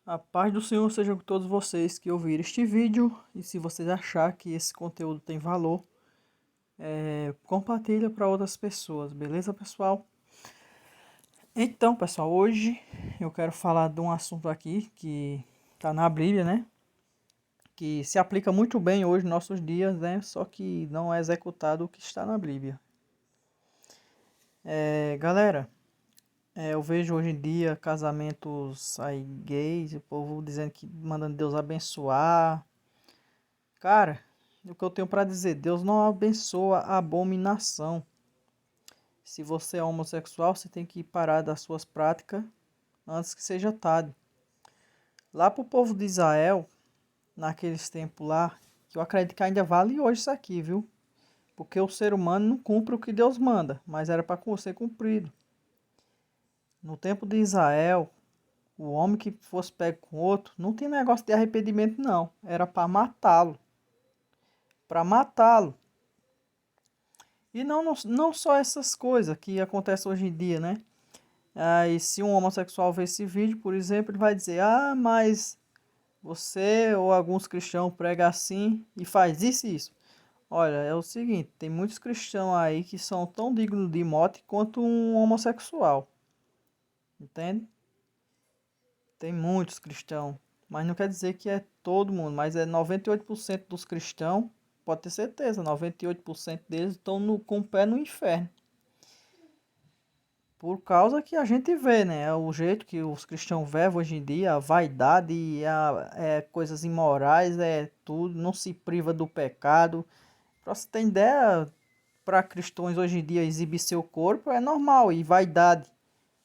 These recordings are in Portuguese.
A paz do Senhor seja com todos vocês que ouviram este vídeo. E se vocês achar que esse conteúdo tem valor, compartilha para outras pessoas, beleza, pessoal? Então, pessoal, hoje eu quero falar de um assunto aqui que está na Bíblia, né? Que se aplica muito bem hoje nos nossos dias, né? Só que não é executado o que está na Bíblia. Galera, eu vejo hoje em dia casamentos aí gays, o povo dizendo que mandando Deus abençoar. Cara, o que eu tenho para dizer, Deus não abençoa a abominação. Se você é homossexual, você tem que parar das suas práticas antes que seja tarde. Lá pro povo de Israel, naqueles tempos lá, que eu acredito que ainda vale hoje isso aqui, viu? Porque o ser humano não cumpre o que Deus manda, mas era para ser cumprido. No tempo de Israel, o homem que fosse pego com outro, não tinha negócio de arrependimento não, era para matá-lo. Para matá-lo. E não só essas coisas que acontecem hoje em dia, né? Aí se um homossexual ver esse vídeo, por exemplo, ele vai dizer: ah, mas você ou alguns cristãos pregam assim e faz isso e isso. Olha, é o seguinte, tem muitos cristãos aí que são tão dignos de morte quanto um homossexual. Entende? Tem muitos cristãos. Mas não quer dizer que é todo mundo, mas é 98% dos cristãos, pode ter certeza, 98% deles estão com o pé no inferno. Por causa que a gente vê, né? É o jeito que os cristãos vivem hoje em dia, a vaidade, coisas imorais, é tudo, não se priva do pecado. Pra você ter ideia, para cristãos hoje em dia exibir seu corpo é normal, e vaidade.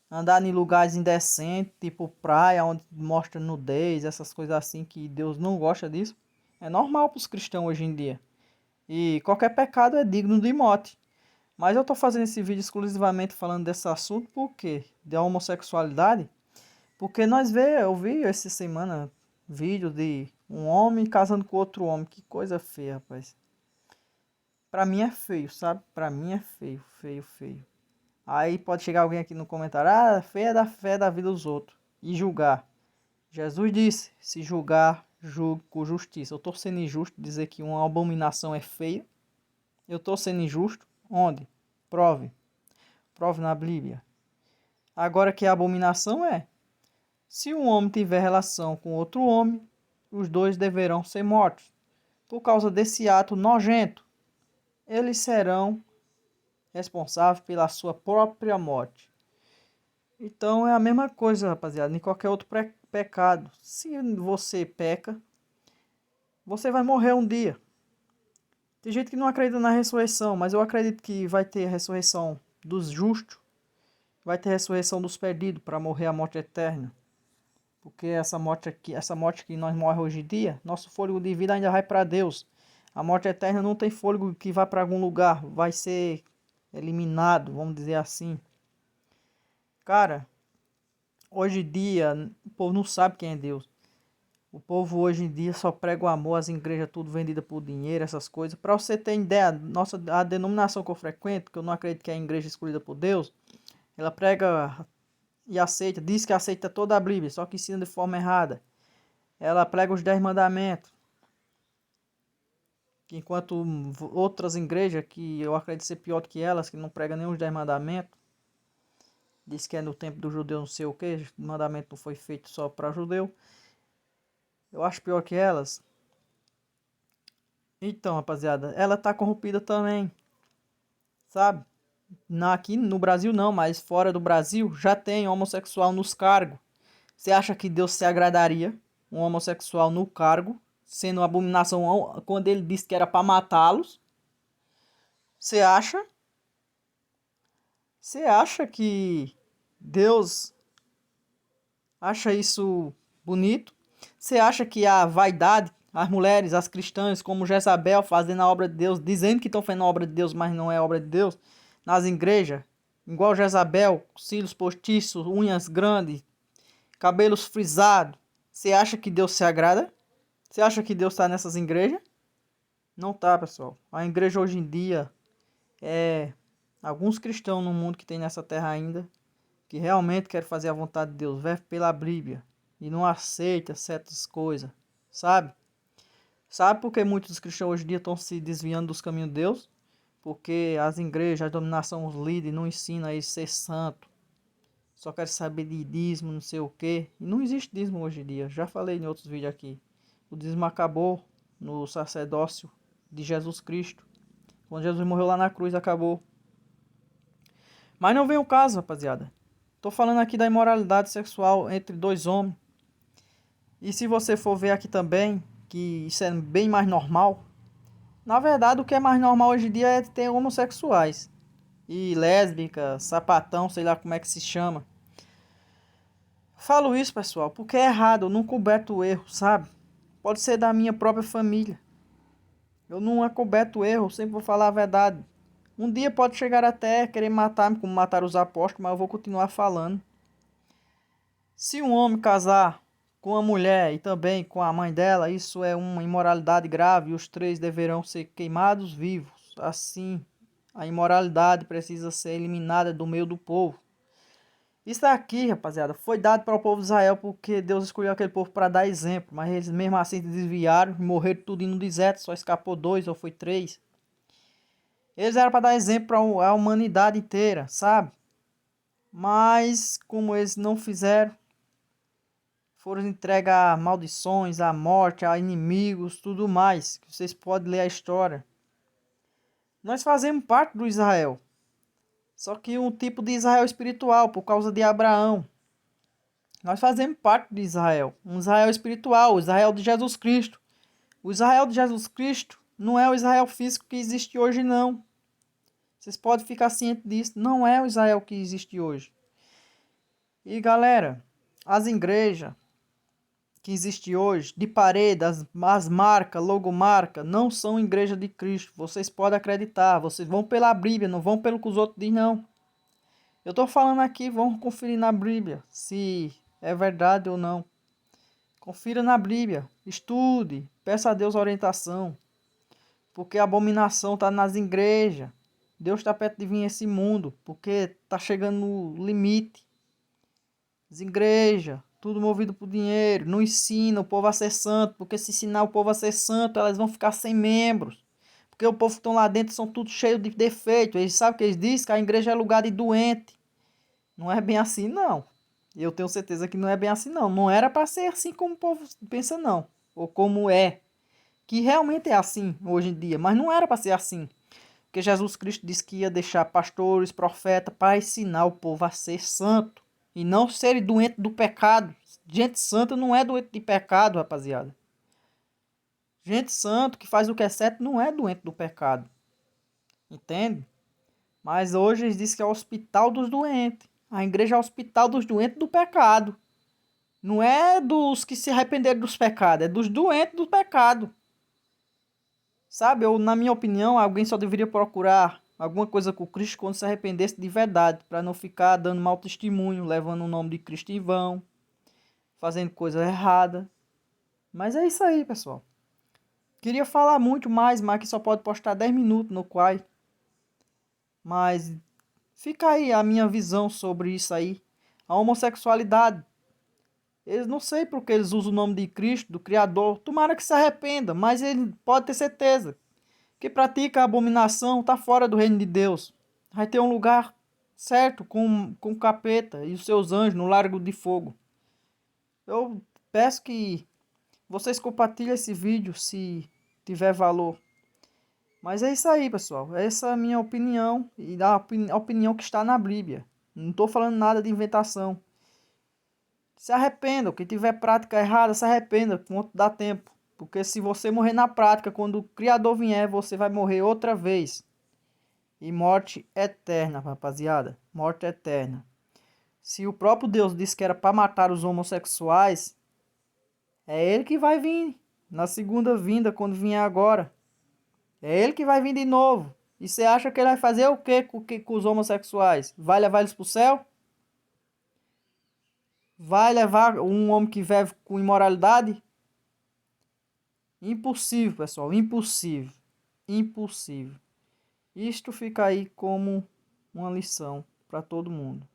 Andar em lugares indecentes, tipo praia, onde mostra nudez, essas coisas assim, que Deus não gosta disso. É normal para os cristãos hoje em dia. E qualquer pecado é digno de morte. Mas eu tô fazendo esse vídeo exclusivamente falando desse assunto porque da homossexualidade, porque eu vi essa semana vídeo de um homem casando com outro homem, que coisa feia, rapaz. Pra mim é feio, sabe? Pra mim é feio, feio, feio. Aí pode chegar alguém aqui no comentário: "Ah, feia da fé da vida dos outros" e julgar. Jesus disse: "Se julgar, julgue com justiça". Eu tô sendo injusto dizer que uma abominação é feia? Eu tô sendo injusto? Onde? Prove. Prove na Bíblia. Agora que a abominação é: se um homem tiver relação com outro homem, os dois deverão ser mortos. Por causa desse ato nojento, eles serão responsáveis pela sua própria morte. Então é a mesma coisa, rapaziada, em qualquer outro pecado. Se você peca, você vai morrer um dia. Tem gente que não acredita na ressurreição, mas eu acredito que vai ter a ressurreição dos justos, vai ter a ressurreição dos perdidos para morrer a morte eterna. Porque essa morte que nós morremos hoje em dia, nosso fôlego de vida ainda vai para Deus. A morte eterna não tem fôlego que vá para algum lugar, vai ser eliminado, vamos dizer assim. Cara, hoje em dia o povo não sabe quem é Deus. O povo hoje em dia só prega o amor, as igrejas tudo vendida por dinheiro, essas coisas. Para você ter ideia, a denominação que eu frequento, que eu não acredito que é a igreja escolhida por Deus, ela prega e aceita, diz que aceita toda a Bíblia, só que ensina de forma errada. Ela prega os 10 mandamentos, que enquanto outras igrejas, que eu acredito ser pior do que elas, que não pregam nem os 10 mandamentos, diz que é no tempo do judeu não sei o que, o mandamento não foi feito só para judeu. Eu acho pior que elas. Então, rapaziada, ela tá corrompida também, sabe? Aqui no Brasil não, mas fora do Brasil já tem homossexual nos cargos. Você acha que Deus se agradaria um homossexual no cargo, sendo uma abominação quando ele disse que era para matá-los? Você acha? Você acha que Deus acha isso bonito? Você acha que a vaidade, as mulheres, as cristãs, como Jezabel, fazendo a obra de Deus, dizendo que estão fazendo a obra de Deus, mas não é obra de Deus, nas igrejas, igual Jezabel, cílios postiços, unhas grandes, cabelos frisados, você acha que Deus se agrada? Você acha que Deus está nessas igrejas? Não tá, pessoal. A igreja hoje em dia é alguns cristãos no mundo que tem nessa terra ainda, que realmente querem fazer a vontade de Deus, vive pela Bíblia. e não aceita certas coisas, sabe? Sabe por que muitos cristãos hoje em dia estão se desviando dos caminhos de Deus? Porque as igrejas, a dominação, os líderes não ensinam a eles ser santo. Só querem saber de dízimo, não sei o quê. E não existe dízimo hoje em dia. Já falei em outros vídeos aqui. O dízimo acabou no sacerdócio de Jesus Cristo. Quando Jesus morreu lá na cruz, acabou. Mas não vem o caso, rapaziada. Tô falando aqui da imoralidade sexual entre dois homens. E se você for ver aqui também, que isso é bem mais normal. Na verdade, o que é mais normal hoje em dia é ter homossexuais. E lésbica, sapatão, sei lá como é que se chama. Falo isso, pessoal, porque é errado, eu não coberto o erro, sabe? Pode ser da minha própria família. Eu não acoberto o erro, eu sempre vou falar a verdade. Um dia pode chegar até querer matar-me, como mataram os apóstolos, mas eu vou continuar falando. Se um homem casar com a mulher e também com a mãe dela, isso é uma imoralidade grave e os três deverão ser queimados vivos. Assim, a imoralidade precisa ser eliminada do meio do povo. Isso aqui, rapaziada, foi dado para o povo de Israel porque Deus escolheu aquele povo para dar exemplo. Mas eles mesmo assim se desviaram e morreram tudo no deserto. Só escapou 2 ou foi 3. Eles eram para dar exemplo para a humanidade inteira, sabe? Mas como eles não fizeram, foram entregues a maldições, a morte, a inimigos, tudo mais. Que vocês podem ler a história. Nós fazemos parte do Israel. Só que um tipo de Israel espiritual, por causa de Abraão. Nós fazemos parte de Israel. Um Israel espiritual, o Israel de Jesus Cristo. O Israel de Jesus Cristo não é o Israel físico que existe hoje, não. Vocês podem ficar cientes disso. Não é o Israel que existe hoje. E galera, as igrejas que existem hoje, de parede, as marcas, logomarca, não são igreja de Cristo. Vocês podem acreditar. Vocês vão pela Bíblia, não vão pelo que os outros dizem, não. Eu estou falando aqui, vão conferir na Bíblia se é verdade ou não. Confira na Bíblia, estude, peça a Deus orientação. Porque a abominação está nas igrejas. Deus está perto de vir esse mundo, porque está chegando no limite. As igrejas, tudo movido por dinheiro, não ensina o povo a ser santo, porque se ensinar o povo a ser santo, elas vão ficar sem membros. Porque o povo que estão lá dentro são tudo cheio de defeitos. Eles sabem que eles dizem que a igreja é lugar de doente. Não é bem assim, não. Eu tenho certeza que não é bem assim, não. Não era para ser assim como o povo pensa, não. Ou como é. Que realmente é assim hoje em dia. Mas não era para ser assim. Porque Jesus Cristo disse que ia deixar pastores, profetas, para ensinar o povo a ser santo. E não ser doente do pecado. Gente santa não é doente de pecado, rapaziada. Gente santo que faz o que é certo não é doente do pecado. Entende? Mas hoje eles dizem que é o hospital dos doentes. A igreja é o hospital dos doentes do pecado. Não é dos que se arrependeram dos pecados, é dos doentes do pecado. Sabe, eu, na minha opinião, alguém só deveria procurar alguma coisa com Cristo quando se arrependesse de verdade, para não ficar dando mau testemunho, levando o nome de Cristo em vão, fazendo coisa errada. Mas é isso aí, pessoal. Queria falar muito mais, mas que só pode postar 10 minutos no Quai. Mas fica aí a minha visão sobre isso aí. A homossexualidade. Eles não sei porque eles usam o nome de Cristo, do Criador. Tomara que se arrependa, mas ele pode ter certeza. Que pratica a abominação está fora do reino de Deus. Vai ter um lugar certo com o capeta e os seus anjos no largo de fogo. Eu peço que vocês compartilhem esse vídeo se tiver valor. Mas é isso aí, pessoal. Essa é a minha opinião e a opinião que está na Bíblia. Não estou falando nada de inventação. Se arrependa. Quem tiver prática errada, se arrependa enquanto dá tempo. Porque se você morrer na prática, quando o Criador vier, você vai morrer outra vez. E morte eterna, rapaziada. Morte eterna. Se o próprio Deus disse que era para matar os homossexuais, é ele que vai vir na segunda vinda, quando vier agora. É ele que vai vir de novo. E você acha que ele vai fazer o quê com os homossexuais? Vai levar eles para o céu? Vai levar um homem que vive com imoralidade? Impossível, pessoal. Impossível. Impossível. Isto fica aí como uma lição para todo mundo.